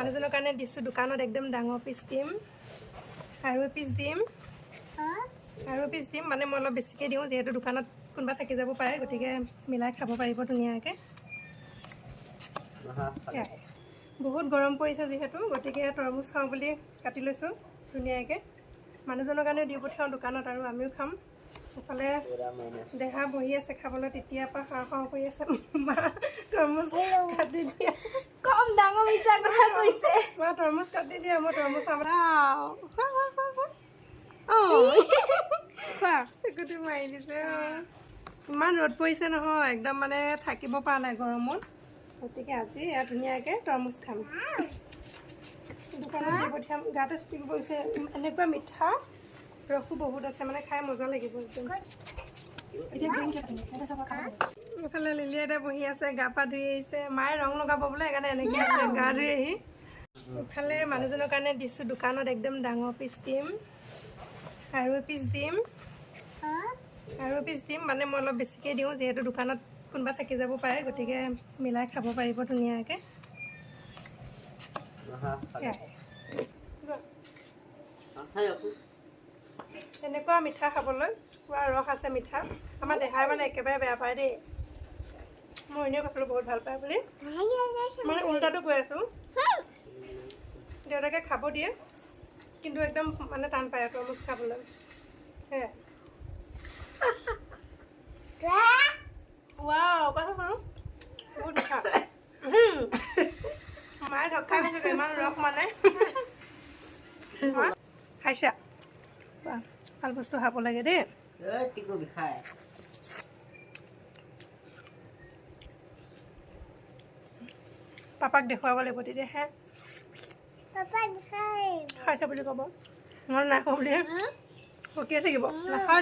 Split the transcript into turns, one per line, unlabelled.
মানুহজনৰ কাৰণে দিছোঁ দোকানত একদম ডাঙৰ পিচ দিম আৰু পিচ দিম মানে মই অলপ বেছিকৈ দিওঁ যিহেতু দোকানত কোনোবা থাকি যাব পাৰে গতিকে মিলাই খাব পাৰিব ধুনীয়াকৈ বহুত গৰম পৰিছে যিহেতু গতিকে তৰমুজ খাওঁ বুলি কাটি লৈছোঁ ধুনীয়াকৈ মানুহজনৰ কাৰণে দি পঠিয়াওঁ দোকানত আৰু আমিও খাম ইফালে দেহা বহি আছে খাবলৈ তেতিয়াৰ পৰা খাওঁ কৰি আছে মা তৰমুজ কাটি দিয়া
কম ডাঙৰ মিছা কথা কৈছে
মা তৰমুজ কাটি দিয়া মই তৰমুজ খাম চকুটো মাৰি দিছে ইমান ৰ'দ পৰিছে নহয় একদম মানে থাকিব পৰা নাই গৰমত গতিকে আজি এয়া ধুনীয়াকৈ তৰমুজ খাম দোকানত দি পঠিয়াম গাতে স্পিং পৰিছে এনেকুৱা মিঠা ৰসো বহুত আছে মানে খাই মজা লাগিব একদম ইফালে লিলি এটা বহি আছে গা পা ধুই আহিছে মায়ে ৰং লগাব বোলে সেইকাৰণে এনেকৈ আছে গা ধুই আহি ইফালে মানুহজনৰ কাৰণে দিছোঁ দোকানত একদম ডাঙৰ পিচ দিম আৰু পিচ দিম মানে মই অলপ বেছিকৈ দিওঁ যিহেতু দোকানত কোনোবা থাকি যাব পাৰে গতিকে মিলাই খাব পাৰিব ধুনীয়াকৈ এনেকুৱা মিঠা খাবলৈ পুৰা ৰস আছে মিঠা আমাৰ দেহাই মানে একেবাৰে বেয়া পায় দেই মই এনেও কথাটো বহুত ভাল পায় বুলি মানে উল্টাটো কৈ আছোঁ দেউতাকে খাব দিয়ে কিন্তু একদম মানে টান পায় তৰমুজ খাবলৈ সেয়াই ৱাও কথা কৰোঁ বহুত মিঠা মায়ে ধক খাই গৈছে ইমান ৰস মানে খাইছা ভাল বস্তু খাব লাগে দেই পাপাক দেখুৱাব লাগিব তেতিয়াহে খাইছে বুলি ক'ব নহ'লে নাখাওঁ বুলি বকিয়ে থাকিব নাখাওঁ